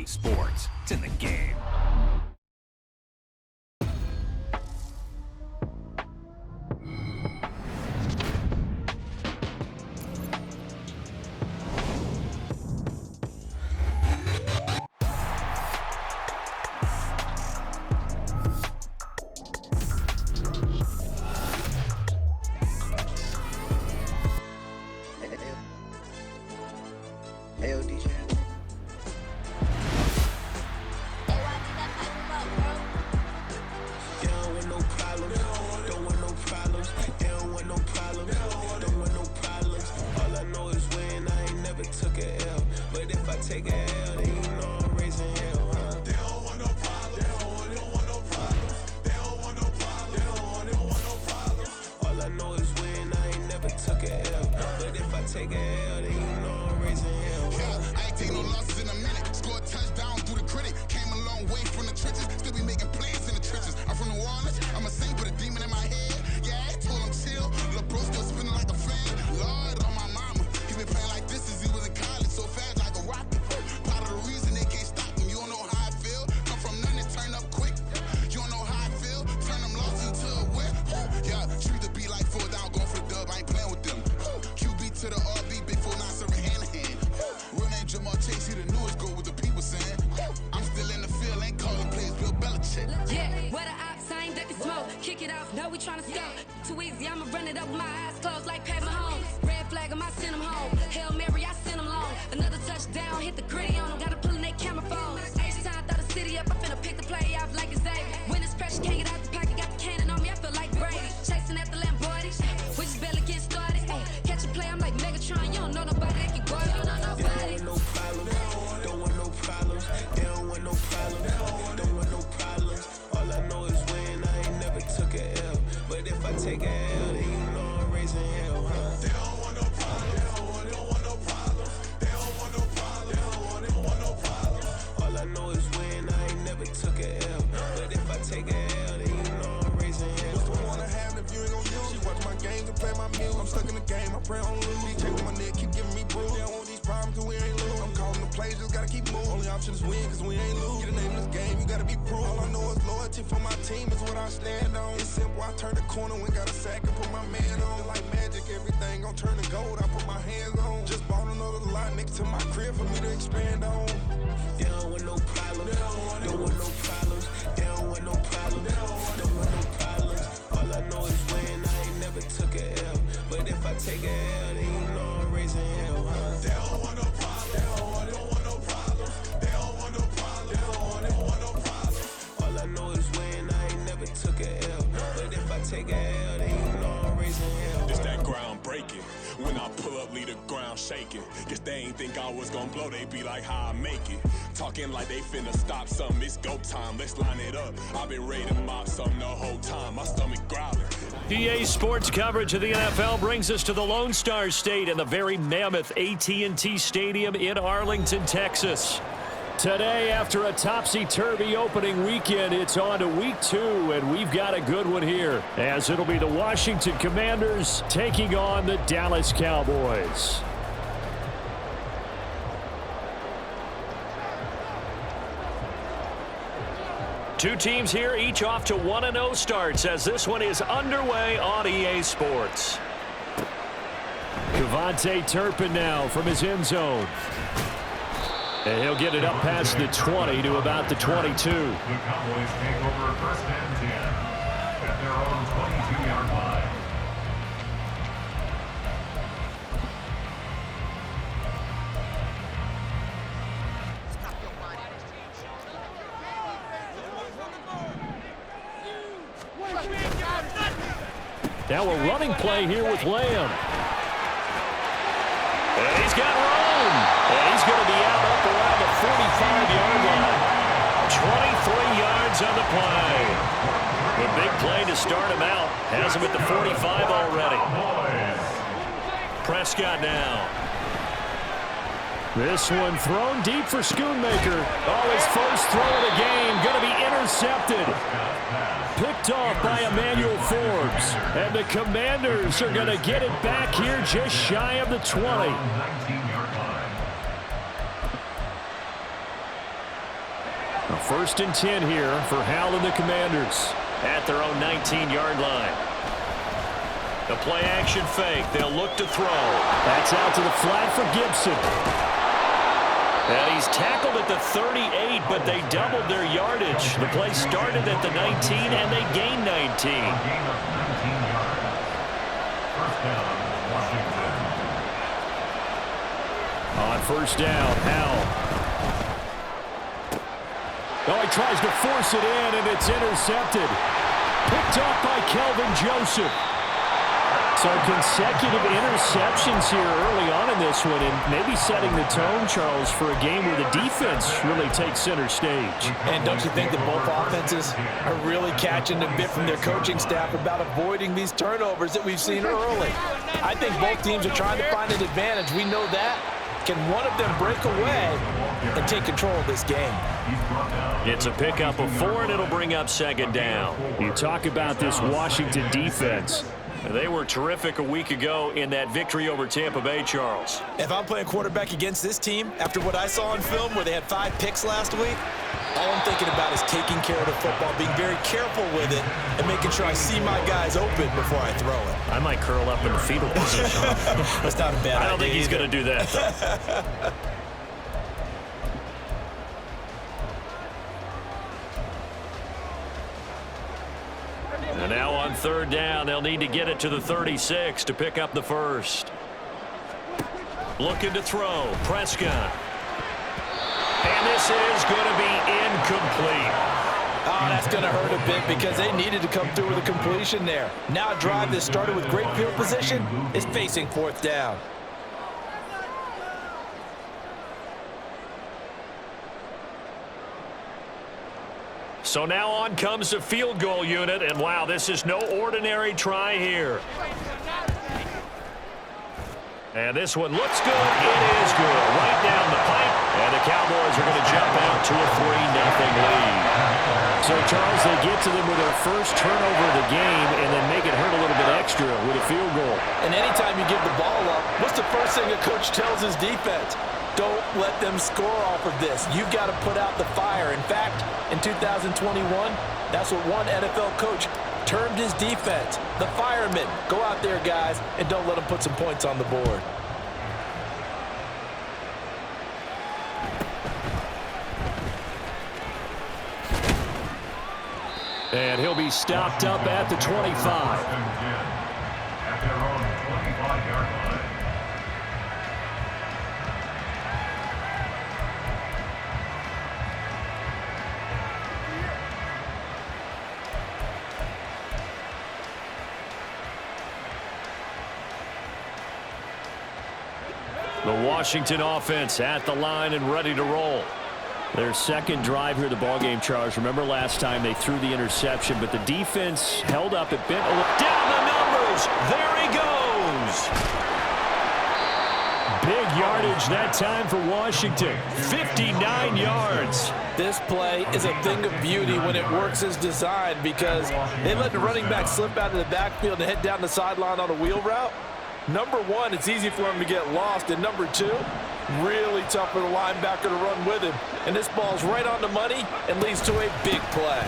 sports. It's in the game. Guess they ain't think I was gonna blow, they be like, how I make it. Talking like they finna stop something, it's go time, let's line it up. I've been ready to mop something the whole time, my stomach growling. EA Sports coverage of the NFL brings us to the Lone Star State and the very mammoth AT&T Stadium in Arlington, Texas. Today, after a topsy-turvy opening weekend, it's on to week 2, and we've got a good one here, as it'll be the Washington Commanders taking on the Dallas Cowboys. Two teams here, each off to 1-0 starts, as this one is underway on EA Sports. KaVontae Turpin now from his end zone. And he'll get it up past the 20 to about the 22. The Cowboys take over first and 10 at their own 22-yard line. Now a running play here with Lamb. And he's got room. And he's going to be out up around the 45-yard line. 23 yards on the play. A big play to start him out. Has him at the 45 already. Prescott now. This one thrown deep for Schoonmaker. Oh, his first throw of the game. Going to be intercepted. Picked off by Emmanuel Forbes. And the Commanders are going to get it back here just shy of the 20. First and 10 here for Hal and the Commanders at their own 19-yard line. The play action fake. They'll look to throw. That's out to the flat for Gibson. And he's tackled at the 38, but they doubled their yardage. The play started at the 19, and they gained 19. A gain of 19 yards. First down, Washington. On first down, Hal. Oh, he tries to force it in, and it's intercepted. Picked off by Kelvin Joseph. So consecutive interceptions here early on in this one, and maybe setting the tone, Charles, for a game where the defense really takes center stage. And don't you think that both offenses are really catching a bit from their coaching staff about avoiding these turnovers that we've seen early? I think both teams are trying to find an advantage. We know that. Can one of them break away and take control of this game? It's a pickup of 4, and it'll bring up second down. You talk about this Washington defense. They were terrific a week ago in that victory over Tampa Bay, Charles. If I'm playing quarterback against this team, after what I saw on film where they had 5 picks last week, all I'm thinking about is taking care of the football, being very careful with it, and making sure I see my guys open before I throw it. I might curl up in the fetal position. That's not a bad idea. I don't think he's going to do that, though. And now on third down, they'll need to get it to the 36 to pick up the first. Looking to throw, Prescott. And this is going to be incomplete. Oh, that's going to hurt a bit because they needed to come through with a completion there. Now a drive that started with great field position is facing fourth down. So now on comes the field goal unit, and wow, this is no ordinary try here. And this one looks good. It is good. Right down the pipe, and the Cowboys are going to jump out to a 3-0 lead. So, Charles, they get to them with their first turnover of the game and then make it hurt a little bit extra with a field goal. And anytime you give the ball up, what's the first thing a coach tells his defense? Don't let them score off of this. You've got to put out the fire. In fact, in 2021, that's what one NFL coach termed his defense. The firemen. Go out there, guys, and don't let them put some points on the board. And he'll be stopped up at the 25. At their own 25-yard line. The Washington offense at the line and ready to roll. Their second drive here, the ballgame, Charles. Remember last time they threw the interception, but the defense held up. It bent down the numbers. There he goes. Big yardage that time for Washington. 59 yards. This play is a thing of beauty when it works as designed because they let the running back slip out of the backfield and head down the sideline on a wheel route. Number one, it's easy for him to get lost. And number two, really tough for the linebacker to run with him. And this ball's right on the money and leads to a big play.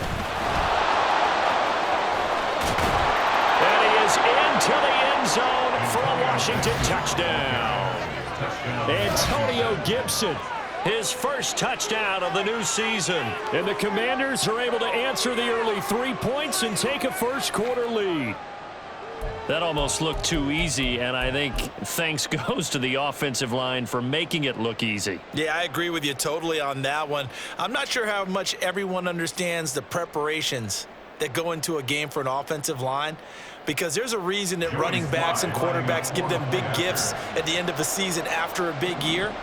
And he is into the end zone for a Washington touchdown. Antonio Gibson, his first touchdown of the new season. And the Commanders are able to answer the early 3 points and take a first quarter lead. That almost looked too easy, and I think thanks goes to the offensive line for making it look easy. Yeah, I agree with you totally on that one. I'm not sure how much everyone understands the preparations that go into a game for an offensive line, because there's a reason that running backs and quarterbacks give them big gifts at the end of a season after a big year.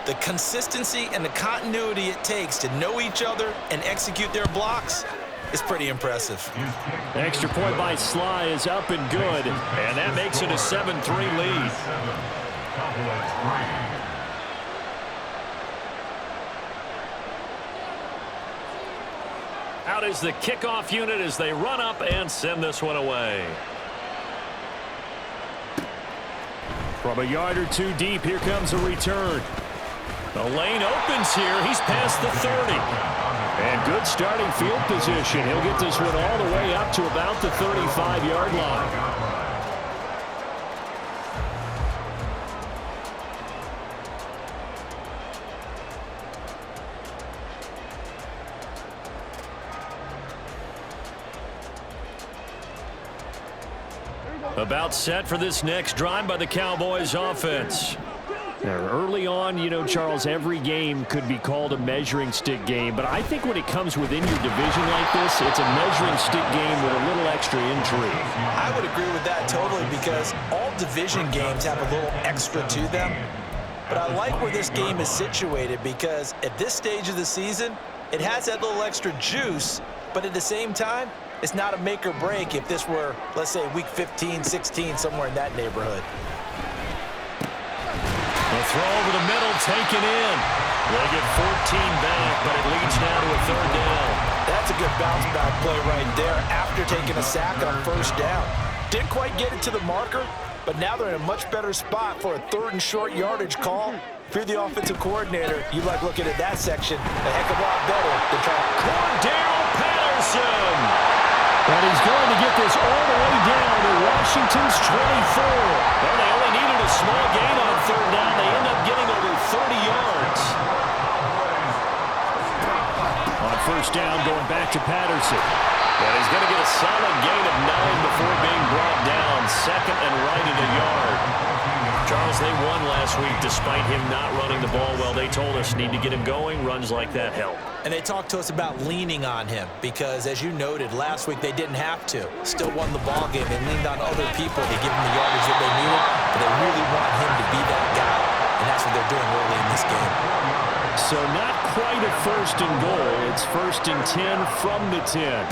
The consistency and the continuity it takes to know each other and execute their blocks is pretty impressive. Extra point by Sly is up and good, and that makes it a 7-3 lead. Out is the kickoff unit as they run up and send this one away. From a yard or two deep, here comes a return. The lane opens here. He's past the 30. And good starting field position. He'll get this one all the way up to about the 35-yard line. About set for this next drive by the Cowboys offense. Now, early on, you know, Charles, every game could be called a measuring stick game, but I think when it comes within your division like this, it's a measuring stick game with a little extra intrigue. I would agree with that totally, because all division games have a little extra to them. But I like where this game is situated, because at this stage of the season, it has that little extra juice, but at the same time, it's not a make or break if this were, let's say, week 15, 16, somewhere in that neighborhood. The throw over the middle, taken in. They'll get 14 back, but it leads now to a third down. That's a good bounce back play right there after taking a sack on first down. Didn't quite get it to the marker, but now they're in a much better spot for a third and short yardage call. If you're the offensive coordinator, you like looking at that section a heck of a lot better than trying to... Cordell Patterson! And he's going to get this all the way down to Washington's 24. Well, they only needed a small gain on third down. They end up getting over 30 yards. On first down, going back to Patterson. And he's going to get a solid gain of 9 before being brought down. Second and right at a yard. Charles, they won last week despite him not running the ball well. They told us need to get him going. Runs like that help. And they talked to us about leaning on him because, as you noted, last week they didn't have to. Still won the ball game. They leaned on other people to give them the yardage that they needed, but they really want him to be that guy, and that's what they're doing early in this game. So not quite a first and goal. It's first and 10 from the 10.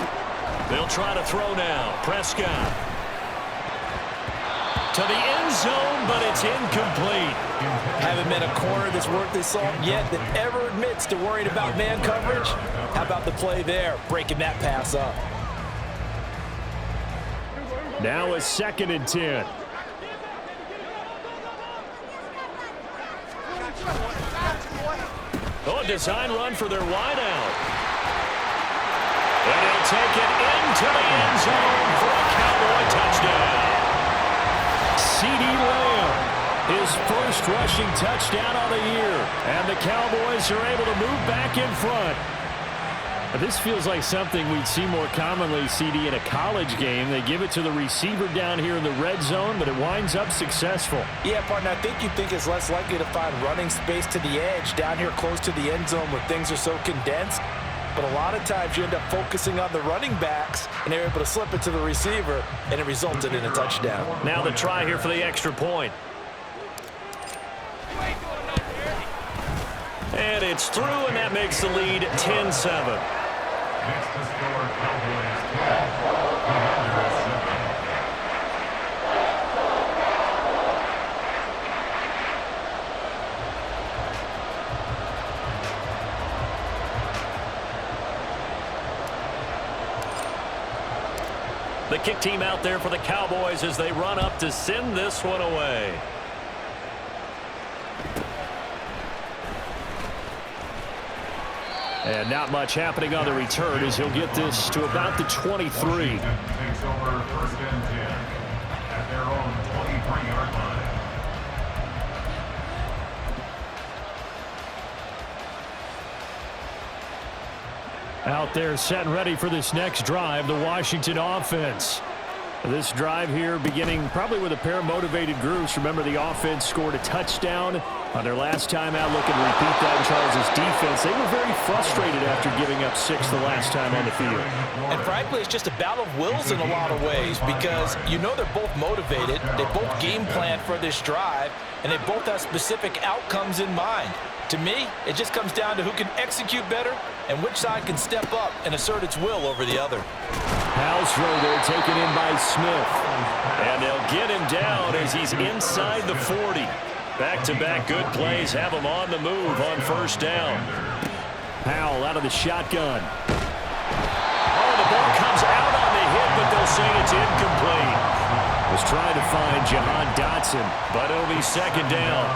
They'll try to throw now. Prescott to the end zone, but it's incomplete. Haven't been a corner that's worth his salt yet that ever admits to worrying about man coverage. How about the play there, breaking that pass up? Now a second and 10. Oh, a design run for their wideout. And he'll take it into the end zone for a Cowboy touchdown. CeeDee Lamb, his first rushing touchdown of the year. And the Cowboys are able to move back in front. This feels like something we'd see more commonly, CD, in a college game. They give it to the receiver down here in the red zone, but it winds up successful. Yeah, partner, I think you think it's less likely to find running space to the edge down here close to the end zone where things are so condensed. But a lot of times you end up focusing on the running backs, and they're able to slip it to the receiver, and it resulted in a touchdown. Now the try here for the extra point. And it's through, and that makes the lead 10-7. Next to score, Cowboys 10. The kick team out there for the Cowboys as they run up to send this one away. And not much happening on the return as he'll get this to about the 23. Takes over first and 10 at their own 23-yard line. Out there set and ready for this next drive, the Washington offense. This drive here beginning probably with a pair of motivated groups. Remember, the offense scored a touchdown on their last time out. Looking to repeat that in Charles's defense. They were very frustrated after giving up 6 the last time on the field. And frankly, it's just a battle of wills in a lot of ways because you know they're both motivated. They both game plan for this drive, and they both have specific outcomes in mind. To me, it just comes down to who can execute better and which side can step up and assert its will over the other. House throw there taken in by Smith. And they'll get him down as he's inside the 40. Back-to-back good plays have him on the move on first down. Powell out of the shotgun. Oh, the ball comes out on the hit, but they'll say it's incomplete. Was trying to find Jahan Dotson, but it'll be second down.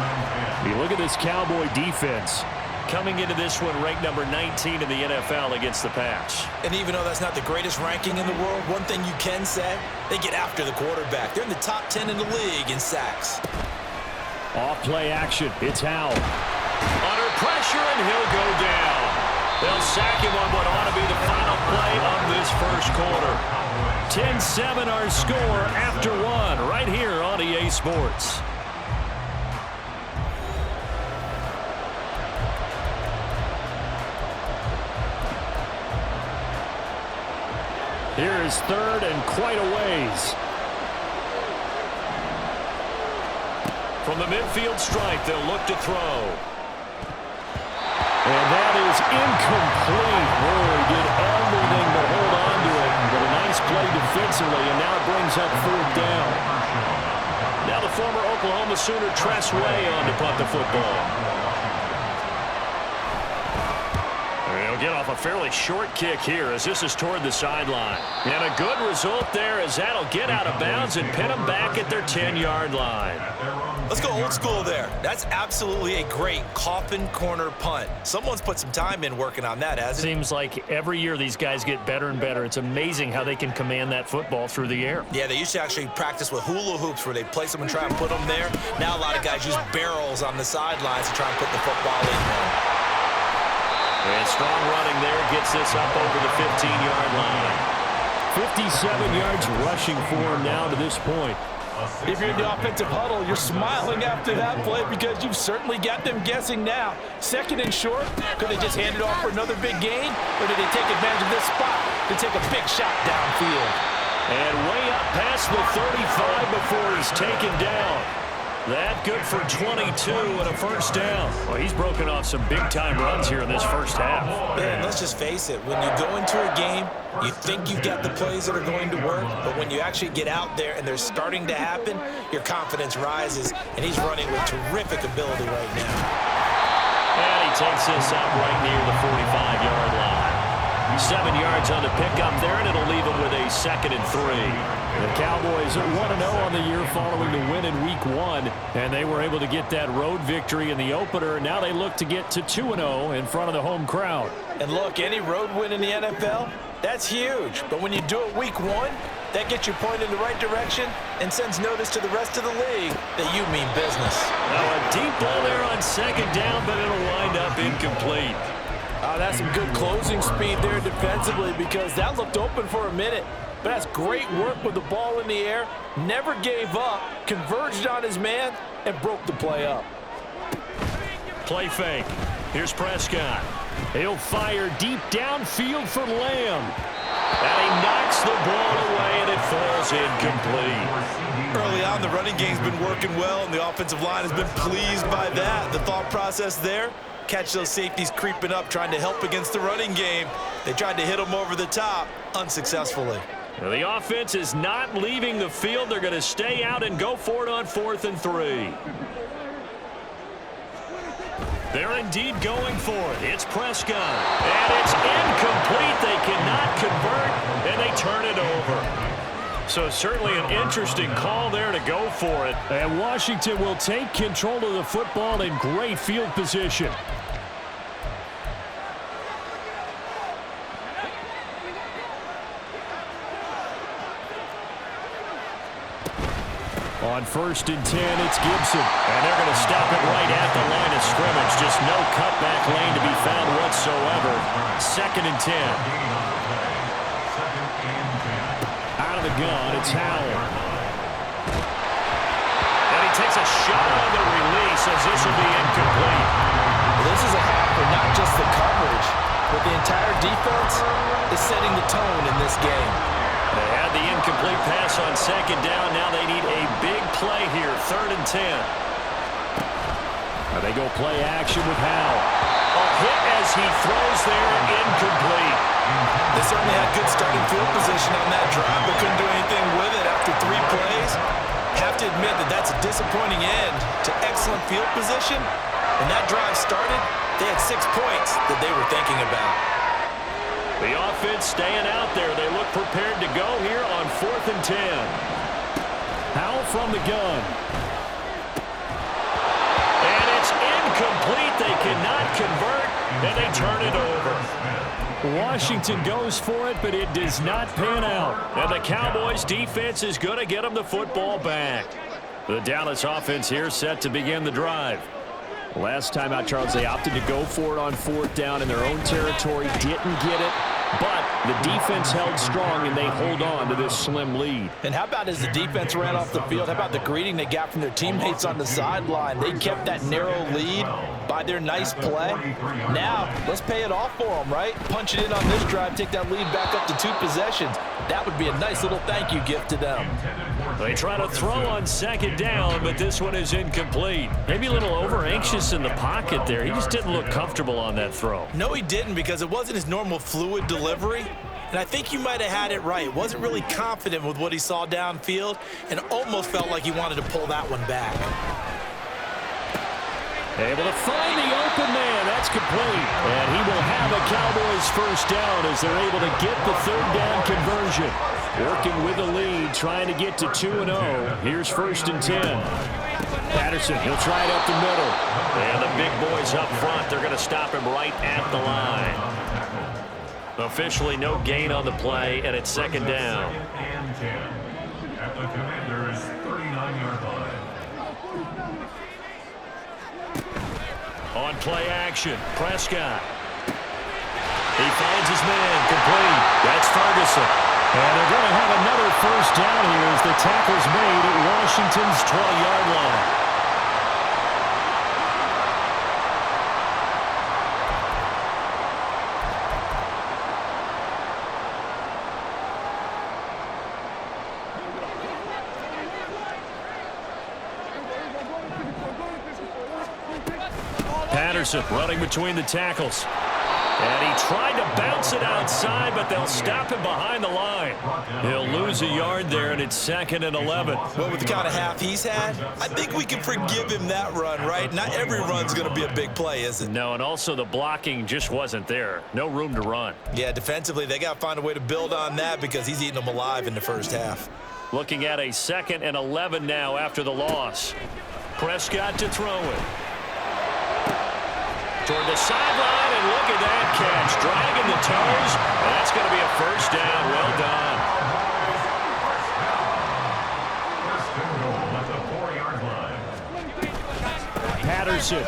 You look at this Cowboy defense. coming into this one ranked number 19 in the NFL against the pass. And even though that's not the greatest ranking in the world, one thing you can say, they get after the quarterback. They're in the top 10 in the league in sacks. Off play action. It's Howell. Under pressure, and he'll go down. They'll sack him on what ought to be the final play of this first quarter. 10-7 our score after one right here on EA Sports. Here is third and quite a ways. From the midfield strike, they'll look to throw. And that is incomplete. Roy did everything to hold on to it, but a nice play defensively, and now it brings up fourth down. Now the former Oklahoma Sooner Tress Way on to punt the football. He'll get off a fairly short kick here as this is toward the sideline. And a good result there as that'll get out of bounds and pin them back at their 10-yard line. Let's go old school there. That's absolutely a great coffin corner punt. Someone's put some time in working on that, hasn't it? Seems like every year these guys get better and better. It's amazing how they can command that football through the air. Yeah, they used to actually practice with hula hoops where they place them and try and put them there. Now a lot of guys use barrels on the sidelines to try and put the football in there. And strong running there gets this up over the 15-yard line. 57 yards rushing for him now to this point. If you're in the offensive huddle, you're smiling after that play because you've certainly got them guessing now. Second and short, could they just hand it off for another big gain? Or did they take advantage of this spot to take a big shot downfield? And way up past the 35 before he's taken down. That good for 22 and a first down. Well, he's broken off some big-time runs here in this first half. Man, let's just face it. When you go into a game, you think you've got the plays that are going to work, but when you actually get out there and they're starting to happen, your confidence rises, and he's running with terrific ability right now. And he takes this up right near the 45-yard line. 7 yards on the pickup there, and it'll leave him with a 2nd and 3. The Cowboys are 1-0 on the year following the win in Week 1, and they were able to get that road victory in the opener. Now they look to get to 2-0 in front of the home crowd. And look, any road win in the NFL, that's huge. But when you do it Week 1, that gets you pointed in the right direction and sends notice to the rest of the league that you mean business. Now a deep ball there on 2nd down, but it'll wind up incomplete. That's some good closing speed there defensively because that looked open for a minute. But that's great work with the ball in the air. Never gave up, converged on his man, and broke the play up. Play fake. Here's Prescott. He'll fire deep downfield for Lamb. And he knocks the ball away, and it falls incomplete. Early on, the running game's been working well, and the offensive line has been pleased by that. The thought process there, catch those safeties creeping up, trying to help against the running game. They tried to hit them over the top, unsuccessfully. Well, the offense is not leaving the field. They're going to stay out and go for it on 4th and 3. They're indeed going for it. It's Prescott. And it's incomplete. They cannot convert, and they turn it over. So certainly an interesting call there to go for it. And Washington will take control of the football in great field position. On 1st and 10, it's Gibson. And they're going to stop it right at the line of scrimmage. Just no cutback lane to be found whatsoever. 2nd and 10. Out of the gun, it's Howell. And he takes a shot on the release as this will be incomplete. This is a half where not just the coverage, but the entire defense is setting the tone in this game. They had the incomplete pass on 2nd down. Now they need a big play here, 3rd and 10. Now they go play action with Howell. A hit as he throws there, incomplete. They certainly had good starting field position on that drive, but couldn't do anything with it after 3 plays. Have to admit that that's a disappointing end to excellent field position. When that drive started, they had 6 points that they were thinking about. The offense staying out there. They look prepared to go here on 4th and 10. Howell from the gun. And it's incomplete. They cannot convert, Washington goes for it, but it does not pan out. And the Cowboys defense is going to get them the football back. The Dallas offense here set to begin the drive. Last time out, Charles, they opted to go for it on 4th down in their own territory. Didn't get it, but the defense held strong, and they hold on to this slim lead. And how about as the defense ran off the field, how about the greeting they got from their teammates on the sideline? They kept that narrow lead by their nice play. Now, let's pay it off for them, right? Punch it in on this drive, take that lead back up to 2 possessions. That would be a nice little thank you gift to them. They try to throw on 2nd down, but this one is incomplete. Maybe a little over-anxious in the pocket there. He just didn't look comfortable on that throw. No, he didn't, because it wasn't his normal fluid delivery. And I think you might have had it right. Wasn't really confident with what he saw downfield and almost felt like he wanted to pull that one back. Able to find the open man. That's complete. And he will have a Cowboys 1st down as they're able to get the 3rd down conversion. Working with the lead, trying to get to 2-0. Here's 1st and 10. Patterson, he'll try it up the middle. And the big boys up front, they're going to stop him right at the line. Officially no gain on the play, and it's 2nd down. And 10 at the Commanders' 39-yard line. On play action, Prescott. He finds his man, complete. That's Ferguson. And they're going to have another 1st down here as the tackle's made at Washington's 20-yard line. Patterson running between the tackles. And he tried to bounce it outside, but they'll stop him behind the line. He'll lose a yard there, and it's 2nd and 11. Well, with the kind of half he's had, I think we can forgive him that run, right? Not every run's going to be a big play, is it? No, and also the blocking just wasn't there. No room to run. Yeah, defensively, they got to find a way to build on that because he's eating them alive in the 1st half. Looking at a 2nd and 11 now after the loss. Prescott to throw it. Toward the sideline, and look at that catch. Dragging the toes. And that's going to be a 1st down. Well done. First and goal at the 4-yard line. Patterson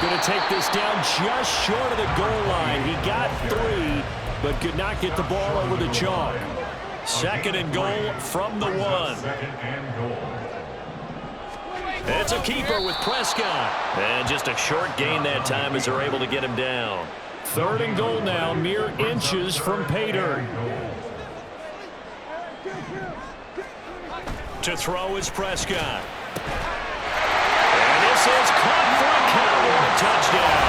going to take this down just short of the goal line. He got 3, but could not get the ball over the chalk. 2nd and goal from the 1. 2nd and goal. It's a keeper with Prescott. And just a short gain that time as they're able to get him down. 3rd and goal now, mere inches from pay dirt. To throw is Prescott. And this is caught for a Cowboy touchdown.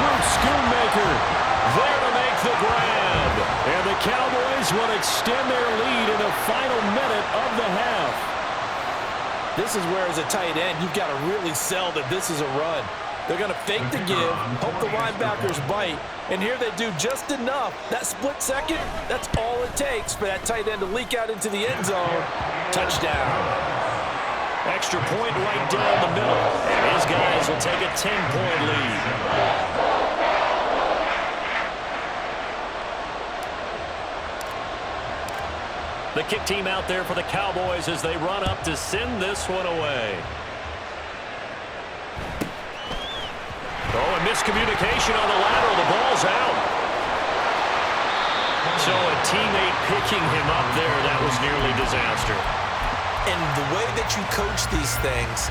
Luke Schoonmaker there to make the grab. And the Cowboys will extend their lead in the final minute of the half. This is where, as a tight end, you've got to really sell that this is a run. They're going to fake the give, hope the linebackers bite, and here they do just enough. That split second, that's all it takes for that tight end to leak out into the end zone. Touchdown. Extra point right down the middle, and his guys will take a 10-point lead. The kick team out there for the Cowboys as they run up to send this one away. Oh, and miscommunication on the lateral. The ball's out. So a teammate picking him up there, that was nearly disaster. And the way that you coach these things,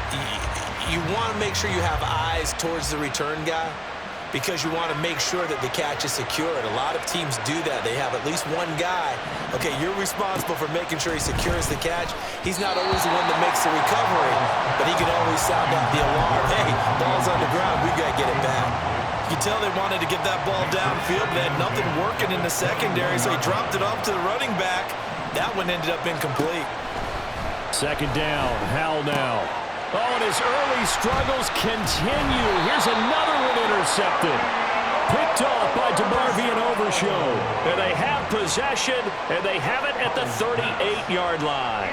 you want to make sure you have eyes towards the return guy, because you want to make sure that the catch is secured. A lot of teams do that. They have at least one guy. Okay, you're responsible for making sure he secures the catch. He's not always the one that makes the recovery, but he can always sound out the alarm. Hey, ball's on the ground. We got to get it back. You can tell they wanted to get that ball downfield, but they had nothing working in the secondary, so he dropped it off to the running back. That one ended up incomplete. 2nd down. Howell now. Oh, and his early struggles continue. Here's another one intercepted. Picked off by DeMarvion Overshow. And they have possession, and they have it at the 38-yard line.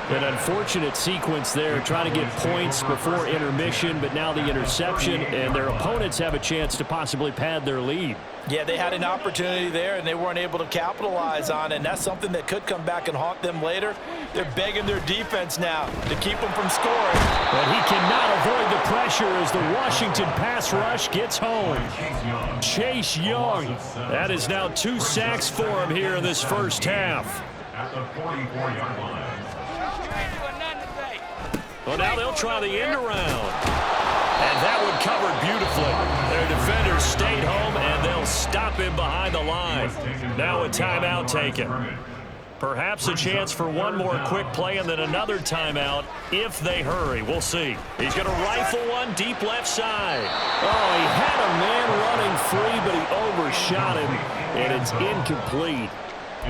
An unfortunate sequence there, trying to get points before intermission, but now the interception, and their opponents have a chance to possibly pad their lead. Yeah, they had an opportunity there, and they weren't able to capitalize on it, and that's something that could come back and haunt them later. They're begging their defense now to keep them from scoring. But he cannot avoid the pressure as the Washington pass rush gets home. Chase Young. That is now 2 sacks for him here in this first half. At the 44-yard line. Well, now they'll try the end around. And that one covered beautifully. Their defenders stayed home, and they'll stop him behind the line. Now a timeout taken. Perhaps a chance for one more quick play and then another timeout if they hurry. We'll see. He's going to rifle one deep left side. Oh, he had a man running free, but he overshot him, and it's incomplete.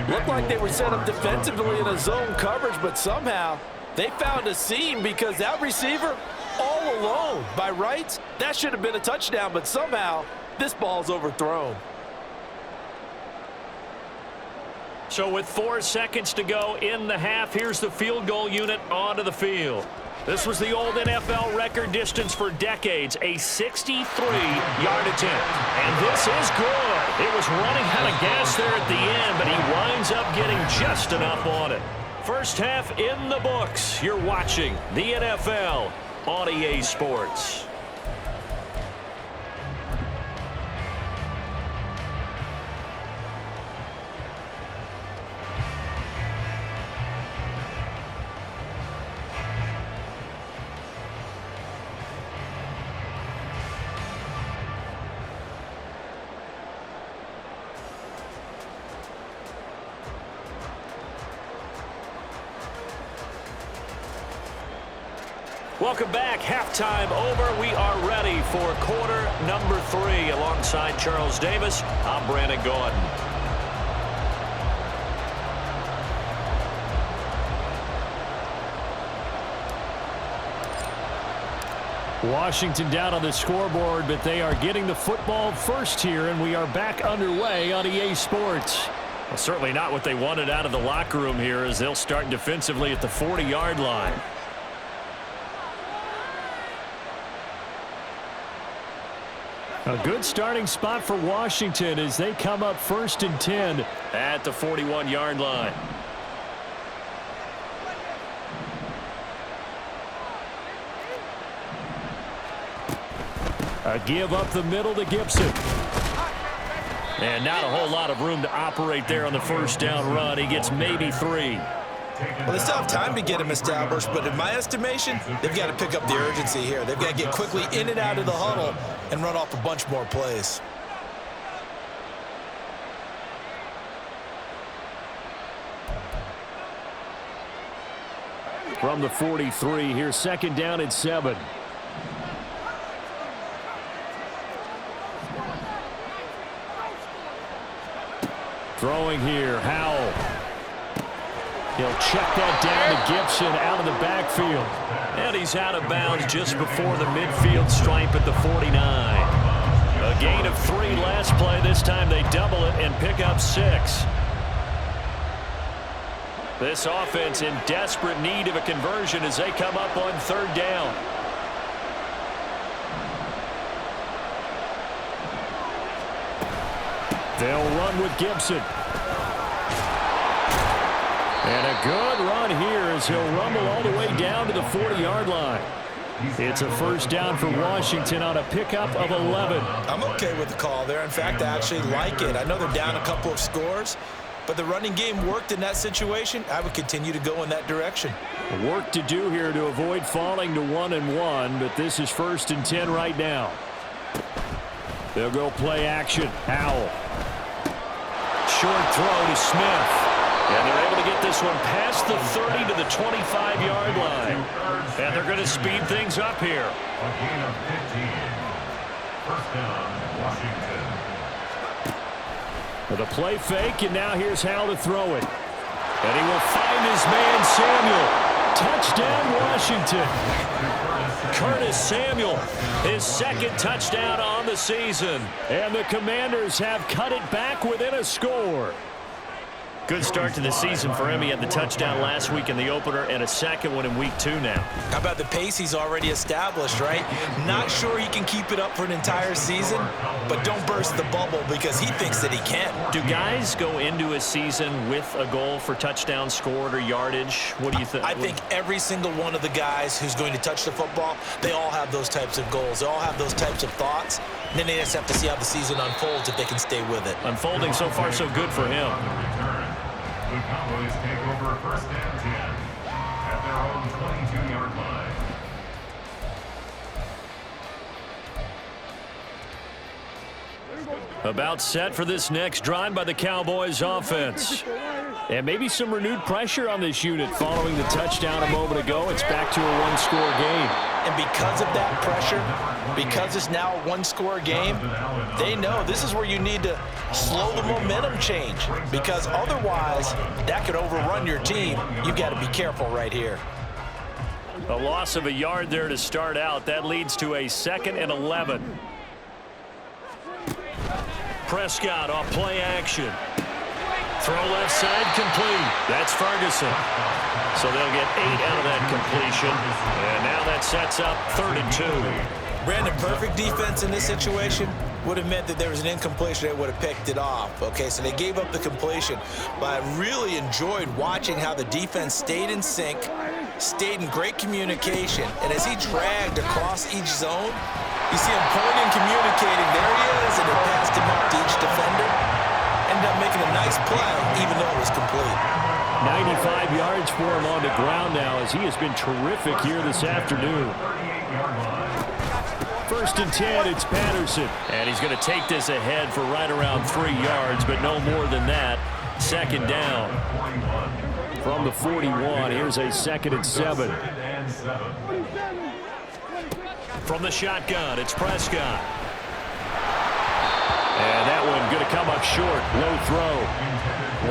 Looked like they were set up defensively in a zone coverage, but somehow they found a seam because that receiver all alone. By rights, that should have been a touchdown, but somehow this ball's overthrown. So with 4 seconds to go in the half, here's the field goal unit onto the field. This was the old NFL record distance for decades, a 63-yard attempt. And this is good. It was running out of gas there at the end, but he winds up getting just enough on it. First half in the books. You're watching the NFL on EA Sports. Welcome back. Halftime over. We are ready for quarter number 3. Alongside Charles Davis, I'm Brandon Gaudin. Washington down on the scoreboard, but they are getting the football first here, and we are back underway on EA Sports. Well, certainly not what they wanted out of the locker room here as they'll start defensively at the 40-yard line. A good starting spot for Washington as they come up 1st and 10 at the 41-yard line. A give up the middle to Gibson. And not a whole lot of room to operate there on the first down run. He gets maybe 3. Well, they still have time to get him established, but in my estimation, they've got to pick up the urgency here. They've got to get quickly in and out of the huddle and run off a bunch more plays. From the 43, here's 2nd down and 7. Throwing here, Howell. He'll check that down to Gibson out of the backfield. And he's out of bounds just before the midfield stripe at the 49. A gain of 3 last play. This time they double it and pick up 6. This offense in desperate need of a conversion as they come up on 3rd down. They'll run with Gibson. And a good run here as he'll rumble all the way down to the 40-yard line. It's a first down for Washington on a pickup of 11. I'm okay with the call there. In fact, I actually like it. I know they're down a couple of scores, but the running game worked in that situation. I would continue to go in that direction. Work to do here to avoid falling to 1-1, but this is 1st and 10 right now. They'll go play action. Howell. Short throw to Smith. And they're able to get this one past the 30 to the 25-yard line. And they're going to speed things up here. A gain of 15. First down, Washington. With a play fake, and now here's Howell to throw it. And he will find his man, Samuel. Touchdown, Washington. Curtis Samuel, his 2nd touchdown on the season. And the Commanders have cut it back within a score. Good start to the season for him. He had the touchdown last week in the opener and a second one in week 2 now. How about the pace he's already established, right? Not sure he can keep it up for an entire season, but don't burst the bubble because he thinks that he can. Do guys go into a season with a goal for touchdown scored or yardage? What do you think? I think every single one of the guys who's going to touch the football, they all have those types of goals. They all have those types of thoughts. And then they just have to see how the season unfolds if they can stay with it. Unfolding so far so good for him. The Cowboys take over first and 10 at their own 22-yard line. About set for this next drive by the Cowboys offense. And maybe some renewed pressure on this unit following the touchdown a moment ago. It's back to a one-score game. And because of that pressure, because it's now a one-score game, they know this is where you need to slow the momentum change, because otherwise that could overrun your team. You've got to be careful right here. A loss of a yard there to start out. That leads to a 2nd and 11. Prescott off play action. Throw left side complete. That's Ferguson. So they'll get 8 out of that completion. And now that sets up 3rd and 2. Brandon, perfect defense in this situation would have meant that there was an incompletion. They would have picked it off. Okay, so they gave up the completion. But I really enjoyed watching how the defense stayed in sync, stayed in great communication. And as he dragged across each zone, you see him pointing, communicating. There he is, and they passed him up to each defender. Ended up making a nice play, even though it was complete. 95 yards for him on the ground now, as he has been terrific here this afternoon. 1st and 10, it's Patterson. And he's going to take this ahead for right around 3 yards, but no more than that. 2nd down. From the 41, here's a 2nd and 7. From the shotgun, it's Prescott. And that one going to come up short. Low throw.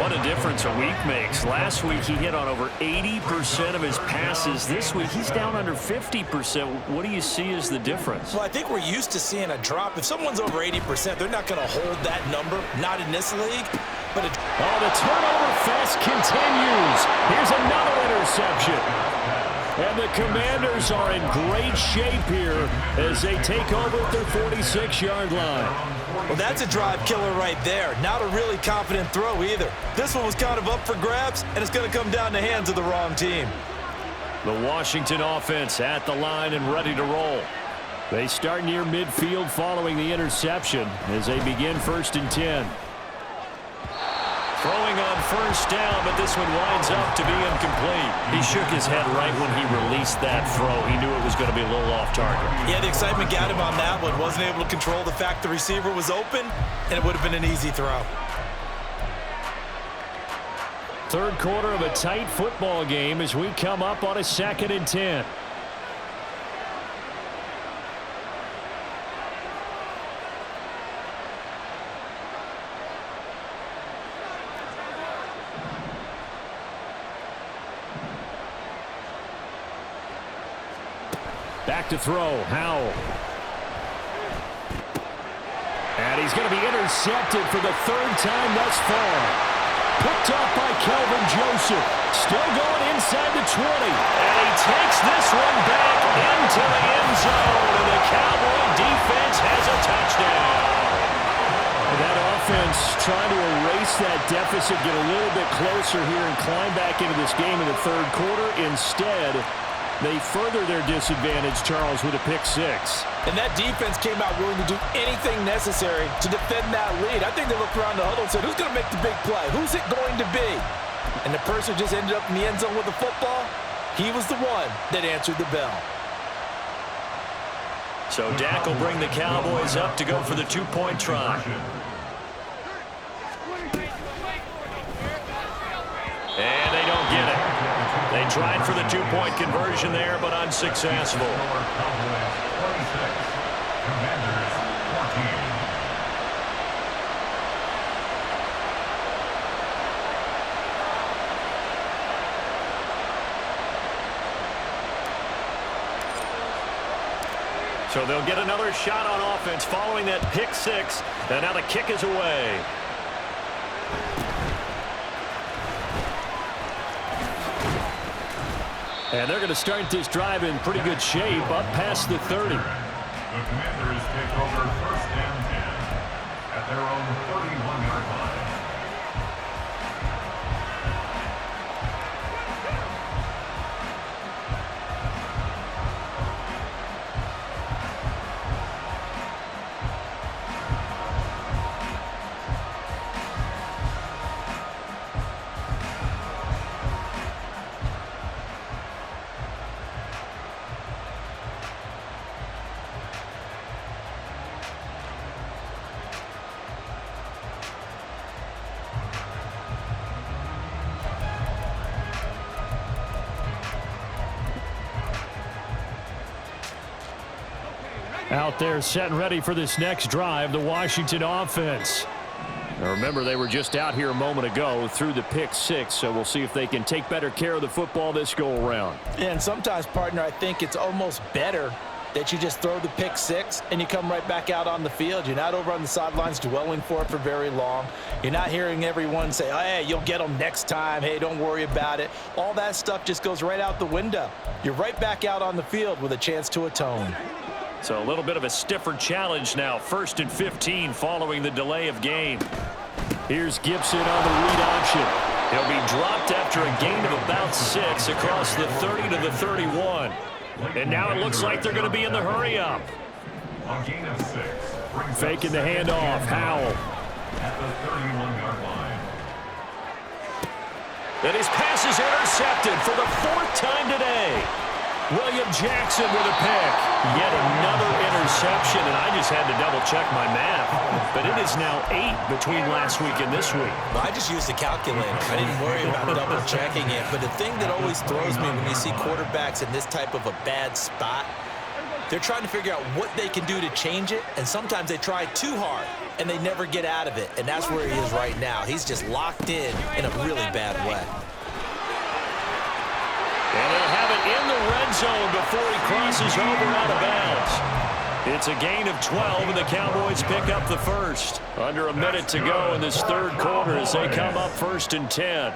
What a difference a week makes. Last week he hit on over 80% of his passes. This week he's down under 50%. What do you see as the difference? Well, I think we're used to seeing a drop. If someone's over 80%, they're not going to hold that number. Not in this league. But the turnover fest continues. Here's another interception. And the Commanders are in great shape here as they take over at their 46-yard line. Well, that's a drive killer right there. Not a really confident throw either. This one was kind of up for grabs, and it's going to come down the hands of the wrong team. The Washington offense at the line and ready to roll. They start near midfield following the interception as they begin 1st and 10. Throwing on 1st down, but this one winds up to be incomplete. He shook his head right when he released that throw. He knew it was going to be a little off target. Yeah, the excitement got him on that one. Wasn't able to control the fact the receiver was open, and it would have been an easy throw. 3rd quarter of a tight football game as we come up on a 2nd and 10. Back to throw, Howell. And he's going to be intercepted for the 3rd time thus far. Picked off by Kelvin Joseph. Still going inside the 20. And he takes this one back into the end zone. And the Cowboy defense has a touchdown. And that offense trying to erase that deficit, get a little bit closer here and climb back into this game in the 3rd quarter. Instead, they further their disadvantage, Charles, with a pick 6. And that defense came out willing to do anything necessary to defend that lead. I think they looked around the huddle and said, who's going to make the big play? Who's it going to be? And the person just ended up in the end zone with the football. He was the one that answered the bell. So Dak will bring the Cowboys up to go for the 2-point try. And they don't get it. They tried for the 2-point conversion there, but unsuccessful. So they'll get another shot on offense following that pick 6, and now the kick is away. And they're going to start this drive in pretty good shape up past the 30. The Commanders take over first and 10 at their own 31-yard line. Out there set and ready for this next drive, the Washington offense. Now remember, they were just out here a moment ago through the pick 6, so we'll see if they can take better care of the football this go-around. Yeah, and sometimes, partner, I think it's almost better that you just throw the pick 6 and you come right back out on the field. You're not over on the sidelines dwelling for it for very long. You're not hearing everyone say, oh, hey, you'll get them next time. Hey, don't worry about it. All that stuff just goes right out the window. You're right back out on the field with a chance to atone. So a little bit of a stiffer challenge now. 1st and 15 following the delay of game. Here's Gibson on the read option. He'll be dropped after a gain of about 6 across the 30 to the 31. And now it looks like they're going to be in the hurry-up. A gain of 6. Faking the handoff. Howell. At the 31-yard line. And his pass is intercepted for the 4th time today. William Jackson with a pick. Yet another interception, and I just had to double-check my math. But it is now 8 between last week and this week. Well, I just used the calculator. I didn't worry about double-checking it. But the thing that always throws me when you see quarterbacks in this type of a bad spot, they're trying to figure out what they can do to change it, and sometimes they try too hard, and they never get out of it. And that's where he is right now. He's just locked in a really bad way. And they'll have it in the red zone before he crosses over out of bounds. It's a gain of 12, and the Cowboys pick up the first. Under a minute to go in this 3rd quarter as they come up 1st and 10.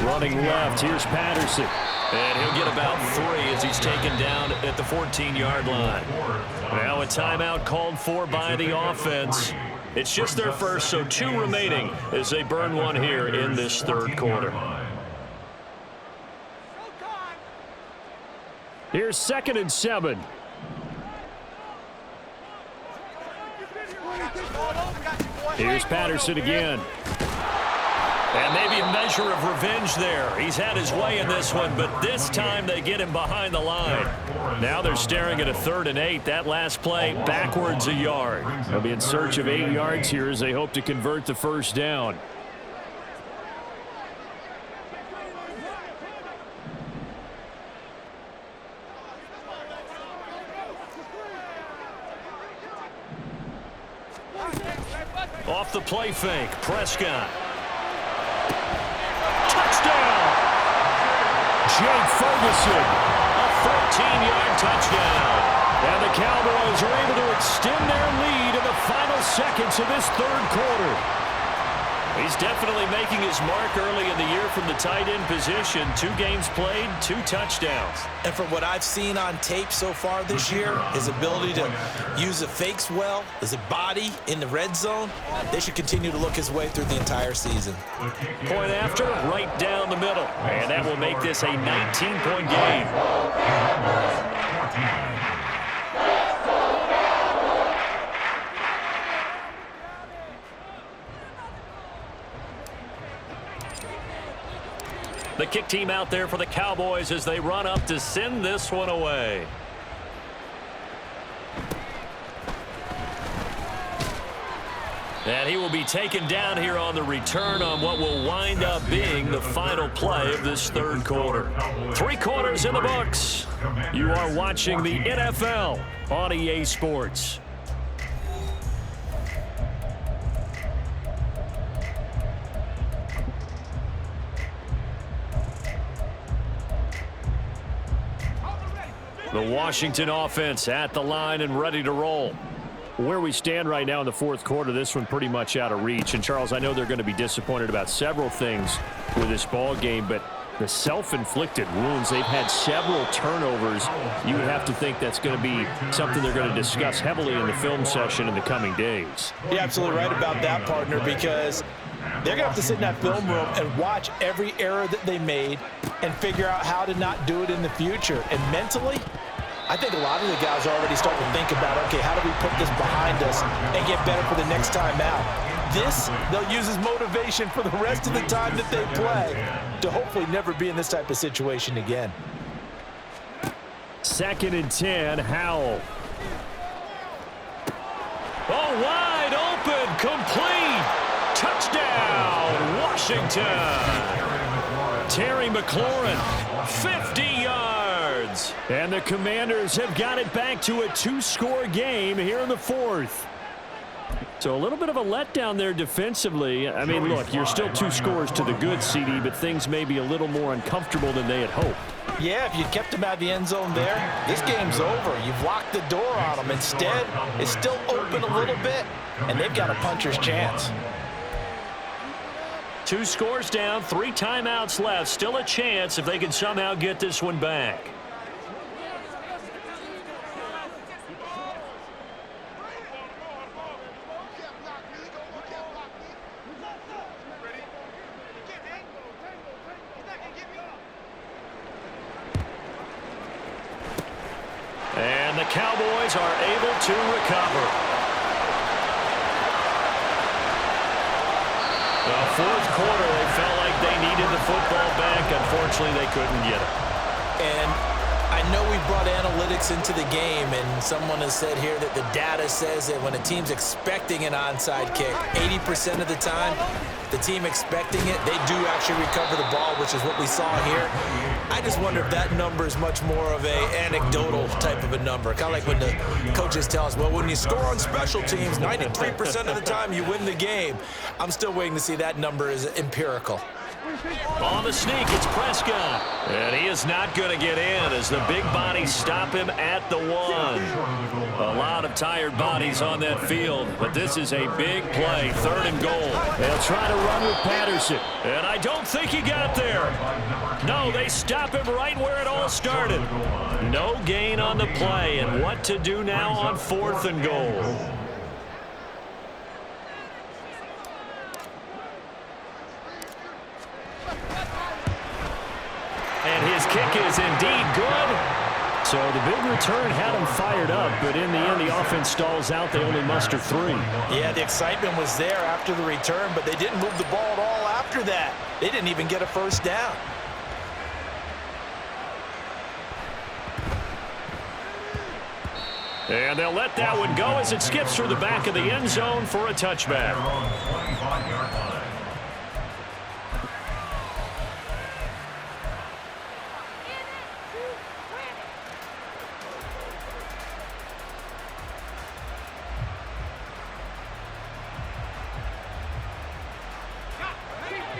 Running left, here's Patterson. And he'll get about 3 as he's taken down at the 14-yard line. Now a timeout called for by the offense. It's just their first, so 2 remaining as they burn one here in this 3rd quarter. Here's 2nd and 7. Here's Patterson again. And maybe a measure of revenge there. He's had his way in this one, but this time they get him behind the line. Now they're staring at a 3rd and 8. That last play backwards a yard. They'll be in search of 8 yards here as they hope to convert the first down. Off the play fake, Prescott. Touchdown! Jake Ferguson, a 14-yard touchdown. And the Cowboys are able to extend their lead in the final seconds of this 3rd quarter. He's definitely making his mark early in the year from the tight end position. 2 games played, 2 touchdowns. And from what I've seen on tape so far this year, his ability to use the fakes well, his body in the red zone, they should continue to look his way through the entire season. Point after, right down the middle. And that will make this a 19-point game. The kick team out there for the Cowboys as they run up to send this one away. And he will be taken down here on the return on what will wind up being the final play of this 3rd quarter. 3 quarters in the books. You are watching the NFL on EA Sports. The Washington offense at the line and ready to roll. Where we stand right now in the 4th quarter, this one pretty much out of reach. And, Charles, I know they're going to be disappointed about several things with this ball game, but The self-inflicted wounds, they've had several turnovers. You would have to think that's going to be something they're going to discuss heavily in the film session in the coming days. You're absolutely right about that, partner, because they're going to have to sit in that film room and watch every error that they made and figure out how to not do it in the future. And mentally, I think a lot of the guys are already starting to think about, okay, how do we put this behind us and get better for the next time out? This, they'll use as motivation for the rest of the time that they play to hopefully never be in this type of situation again. 2nd and 10, Howell. Oh, wide open, complete. Touchdown, Washington. Terry McLaurin, 50 yards. And the Commanders have got it back to a 2-score game here in the 4th. So a little bit of a letdown there defensively. I mean, look, you're still 2 scores to the good, CD, but things may be a little more uncomfortable than they had hoped. Yeah, if you kept them out of the end zone there, this game's over. You've locked the door on them. Instead, it's still open a little bit, and they've got a puncher's chance. 2 scores down, 3 timeouts left. Still a chance if they can somehow get this one back. And the Cowboys are able to recover. The 4th quarter, they felt like they needed the football back. Unfortunately, they couldn't get it. And I know we brought analytics into the game, and someone has said here that the data says that when a team's expecting an onside kick, 80% of the time, the team expecting it, they do actually recover the ball, which is what we saw here. I just wonder if that number is much more of a anecdotal type of a number. Kind of like when the coaches tell us, well, when you score on special teams, 93% of the time you win the game. I'm still waiting to see that number is empirical. On the sneak, it's Prescott. And he is not going to get in as the big bodies stop him at the 1. A lot of tired bodies on that field, but this is a big play, 3rd and goal. They'll try to run with Patterson, and I don't think he got there. No, they stop him right where it all started. No gain on the play, and what to do now on 4th and goal. And his kick is indeed good. So the big return had him fired up, but in the end, the offense stalls out. They only muster 3. Yeah, the excitement was there after the return, but they didn't move the ball at all after that. They didn't even get a 1st down. And they'll let that one go as it skips through the back of the end zone for a touchback.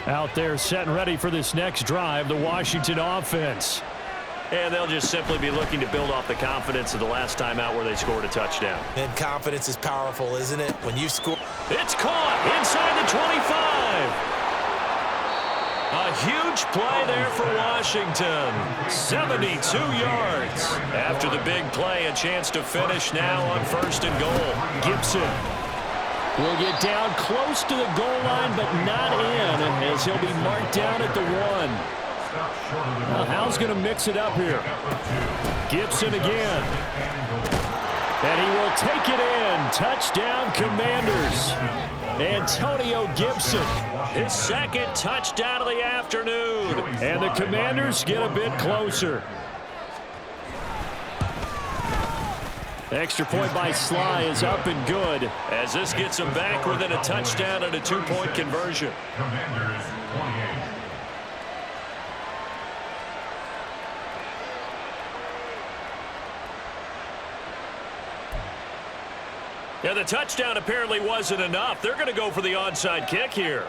Out there set and ready for this next drive, the Washington offense. And they'll just simply be looking to build off the confidence of the last time out where they scored a touchdown. And confidence is powerful, isn't it? When you score. It's caught inside the 25. A huge play there for Washington. 72 yards. After the big play, a chance to finish now on 1st and goal. Gibson will get down close to the goal line, but not in, as he'll be marked down at the 1. Well, Howell's going to mix it up here. Gibson again. And he will take it in. Touchdown, Commanders. Antonio Gibson, his 2nd touchdown of the afternoon. And the Commanders get a bit closer. Extra point by Sly is up and good, as this gets them back within a touchdown and a 2-point conversion. Commanders 28. Yeah, the touchdown apparently wasn't enough. They're going to go for the onside kick here.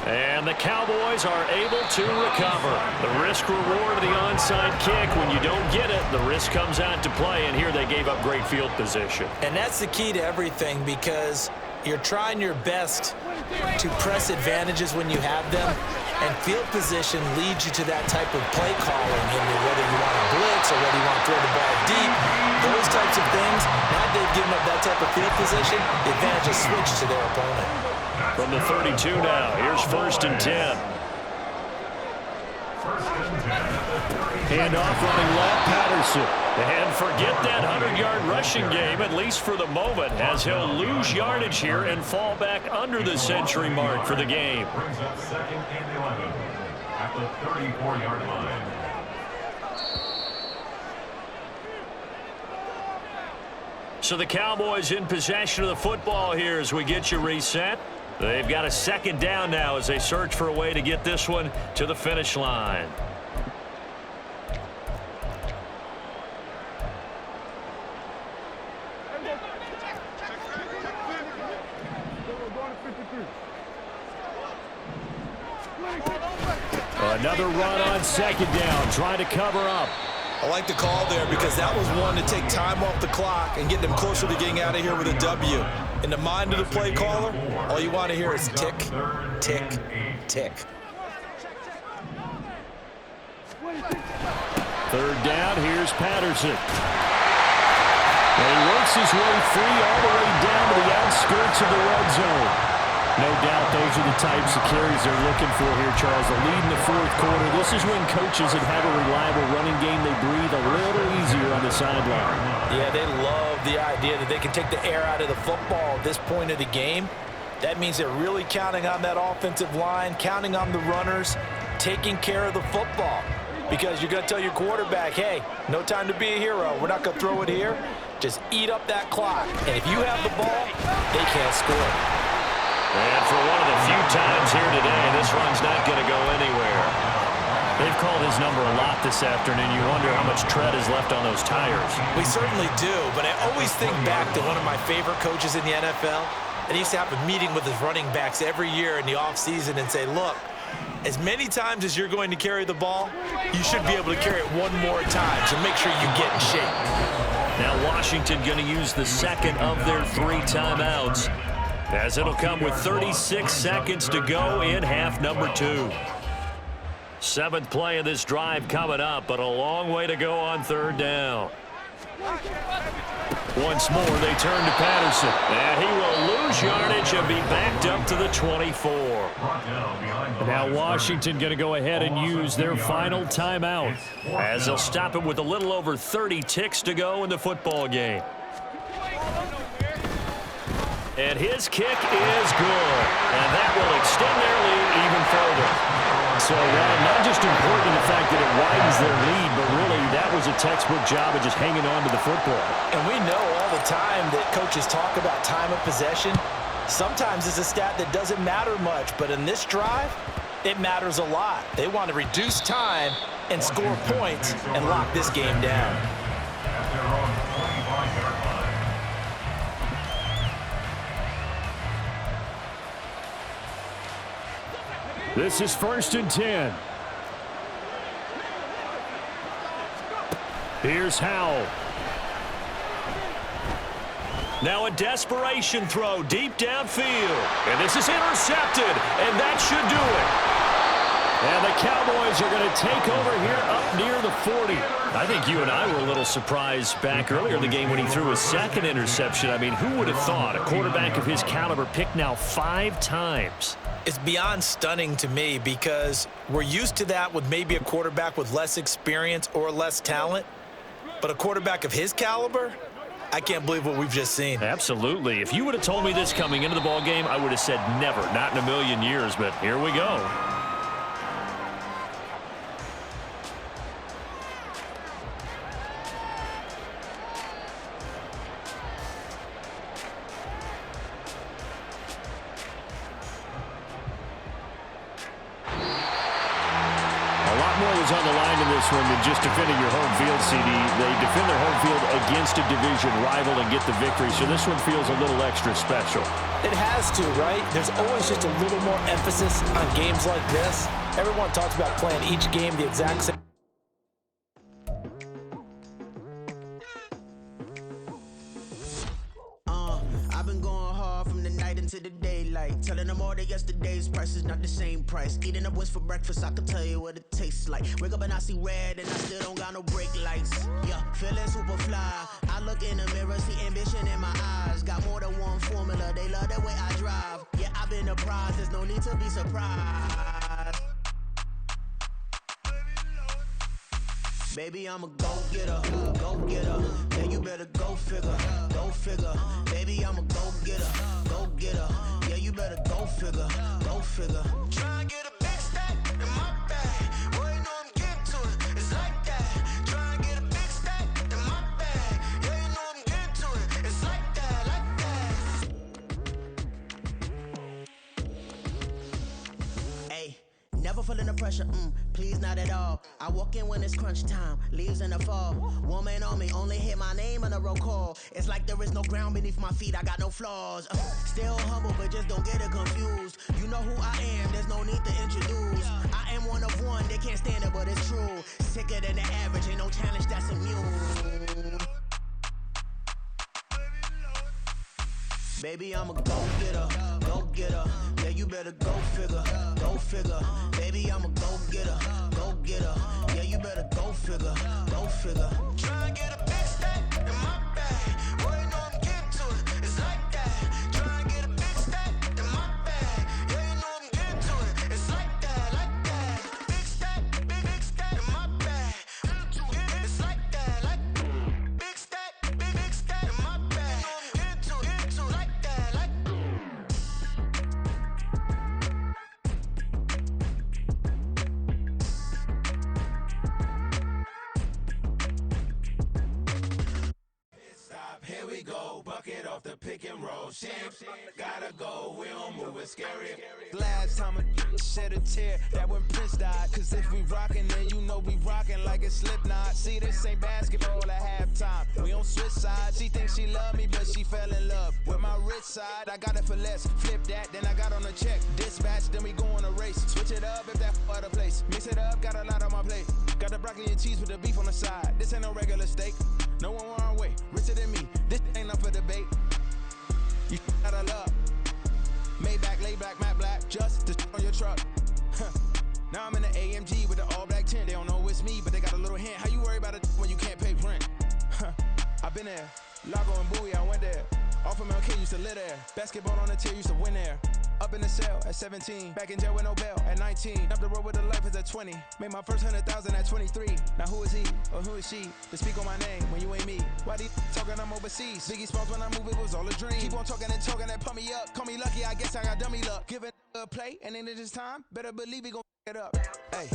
And the Cowboys are able to recover. The risk-reward of the onside kick, when you don't get it, the risk comes out to play, and here they gave up great field position. And that's the key to everything, because You're trying your best to press advantages when you have them, and field position leads you to that type of play calling, whether you want to blitz or whether you want to throw the ball deep, those types of things. Now that they've given up that type of field position, the advantage is switched to their opponent. From the 32 now, here's 1st and 10. Hand off running left, Patterson. And forget that 100-yard rushing game, at least for the moment, as he'll lose yardage here and fall back under the century mark for the game. Brings up 2nd and 11 at the 34-yard line. So the Cowboys in possession of the football here as we get you reset. They've got a 2nd down now as they search for a way to get this one to the finish line. Another run on 2nd down, trying to cover up. I like the call there because that was one to take time off the clock and get them closer to getting out of here with a W. In the mind of the play caller, all you want to hear is tick, tick, tick. 3rd down, here's Patterson. And he works his way free all the way down to the outskirts of the red zone. No doubt those are the types of carries they're looking for here, Charles. The lead in the 4th quarter. This is when coaches that have a reliable running game, they breathe a little easier on the sideline. Yeah, they love the idea that they can take the air out of the football at this point of the game. That means they're really counting on that offensive line, counting on the runners, taking care of the football. Because you're going to tell your quarterback, hey, no time to be a hero. We're not going to throw it here. Just eat up that clock. And if you have the ball, they can't score. And for one of the few times here today, this run's not going to go anywhere. They've called his number a lot this afternoon. You wonder how much tread is left on those tires. We certainly do, but I always think back to one of my favorite coaches in the NFL. And he used to have a meeting with his running backs every year in the offseason and say, look, as many times as you're going to carry the ball, you should be able to carry it one more time, so make sure you get in shape. Now Washington going to use the 2nd of their 3 timeouts, as it'll come with 36 seconds to go in half number 2. 7th play of this drive coming up, but a long way to go on 3rd down. Once more, they turn to Patterson. And he will lose yardage and be backed up to the 24. Now Washington going to go ahead and use their final timeout, as they'll stop it with a little over 30 ticks to go in the football game. And his kick is good. And that will extend their lead even further. So, not just important in the fact that it widens their lead, but really that was a textbook job of just hanging on to the football. And we know all the time that coaches talk about time of possession. Sometimes it's a stat that doesn't matter much, but in this drive, it matters a lot. They want to reduce time and score points and lock this game down. At their own 25-yard line. This is 1st and 10. Here's Howell. Now a desperation throw deep downfield. And this is intercepted. And that should do it. And the Cowboys are going to take over here up near the 40. I think you and I were a little surprised back earlier in the game when he threw his 2nd interception. I mean, who would have thought a quarterback of his caliber picked now 5 times? It's beyond stunning to me because we're used to that with maybe a quarterback with less experience or less talent. But a quarterback of his caliber, I can't believe what we've just seen. Absolutely. If you would have told me this coming into the ball game, I would have said never, not in a million years. But here we go. On the line in this one than just defending your home field, CD. They defend their home field against a division rival and get the victory, so this one feels a little extra special. It has to, right? There's always just a little more emphasis on games like this. Everyone talks about playing each game the exact same. I've been going hard from the night days, price is not the same price. Eating up what's for breakfast, I can tell you what it tastes like. Wake up and I see red, and I still don't got no brake lights. Yeah, feeling super fly. I look in the mirror, see ambition in my eyes. Got more than one formula, they love the way I drive. Yeah, I've been the prize, there's no need to be surprised. Baby, I'm a go-getter, go-getter. Yeah, you better go figure, go figure. Baby, I'm a go-getter, go-getter. Yeah, you better go figure, go figure. Try and get a big stack in my bag. Boy, you know I'm getting to it, it's like that. Try and get a big stack in my bag. Yeah, you know I'm getting to it, it's like that, like that. Hey. Never feeling the pressure, please not at all. I walk in when it's crunch time, leaves in the fall. Woman on me, only hit my name on a roll call. It's like there is no ground beneath my feet, I got no flaws. Still humble, but just don't get it confused. You know who I am, there's no need to introduce. I am one of one, they can't stand it, but it's true. Sicker than the average, ain't no challenge that's immune. Baby, I'm a go-getter, go-getter. Yeah, you better go figure, go figure. Baby, I'm a go-getter, go-getter. Yeah, you better go figure, go figure. Try and get a big stack in my bag. Boy, you know I'm getting to it, it's like that. Try and get a big stack in my bag. Yeah, you know I'm getting to it, it's like that, like that. Big stack in my bag. It's like that, like big stack in my bag. Into like that, like. Stop, here we go, bucket off the pick and roll. Champs, gotta go, we don't move, it's scary. Last time a shed a tear, that when Prince died. Cause if we rockin', then you know we rockin' like a Slipknot. See, this ain't basketball at halftime. We on switch sides. She thinks she love me, but she fell in love with my rich side. I got it for less, flip that, then I got on a check. Dispatch, then we go on a race. Switch it up if that other place. Mix it up, got a lot on my plate. Got the broccoli and cheese with the beef on the side. This ain't no regular steak. No one wrong way, richer than me. This ain't up for debate. You out of luck. Maybach, lay back, matte black, just to on your truck. Now I'm in the AMG with the all black tint. They don't know it's me, but they got a little hint. How you worry about it when you can't pay rent? I've been there. Lago and Bowie, I went there. Off of MLK, used to live there. Basketball on the tier, used to win there. Up in the cell at 17. Back in jail with no bail at 19. Up the road with the life is at 20. Made my first 100,000 at 23. Now who is he or who is she to speak on my name when you ain't me? Why they talking I'm overseas? Biggie Smalls when I move, it was all a dream. Keep on talking and talking and pump me up. Call me lucky, I guess I got dummy luck. Give it a play and then it is time. Better believe he gon' it up. Hey,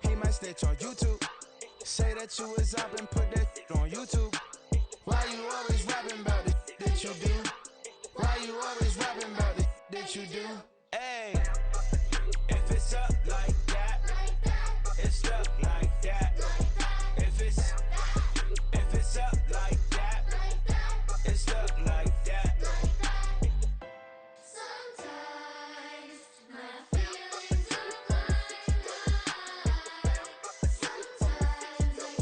he might snitch on YouTube. Say that you was up and put that on YouTube. Why you always rapping about the that you do? Why you always rapping about the that you do? Hey, if it's up like that, it's stuck like that. If it's up like that, it's stuck like that. Sometimes my feelings are blind. Sometimes I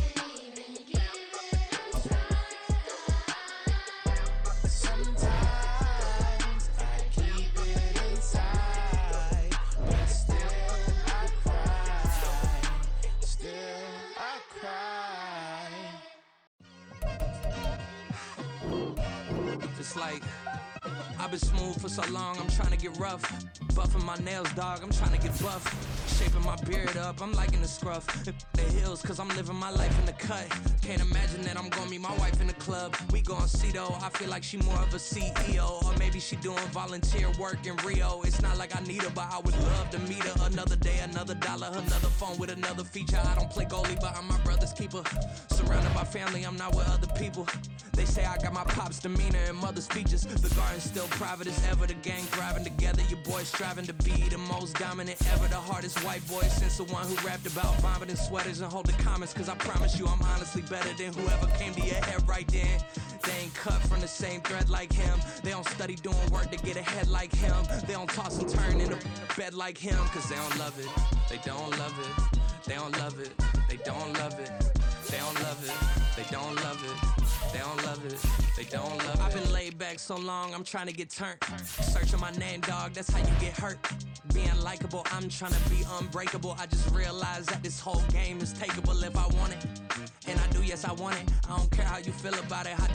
can't even give it a try. Sometimes I keep it inside, but still I cry. Still I cry. It's like I've been smooth for so long, I'm trying to get rough. Buffing my nails, dog, I'm trying to get buff. Shaping my beard up, I'm liking the scruff. The hills, cause I'm living my life in the cut. Can't imagine that I'm gonna meet my wife in the club. We gon' see though, I feel like she more of a CEO. Or maybe she doing volunteer work in Rio. It's not like I need her, but I would love to meet her. Another day, another dollar, another phone with another feature. I don't play goalie, but I'm my brother's keeper. Surrounded by family, I'm not with other people. They say I got my pop's demeanor and mother's features. The garden's still private as ever. The gang thriving together. Your boys striving to be the most dominant ever. The hardest white boy since the one who rapped about vomiting sweaters and holding comments. Cause I promise you I'm honestly better than whoever came to your head right then. They ain't cut from the same thread like him. They don't study doing work to get ahead like him. They don't toss and turn in a bed like him. Cause they don't love it. They don't love it. They don't love it. They don't love it. They don't love it. They don't love it. They don't love it. They don't love it. I've been laid back so long, I'm trying to get turned. Searching my name, dog, that's how you get hurt. Being likable, I'm trying to be unbreakable. I just realized that this whole game is takeable if I want it. And I do, yes, I want it. I don't care how you feel about it. I do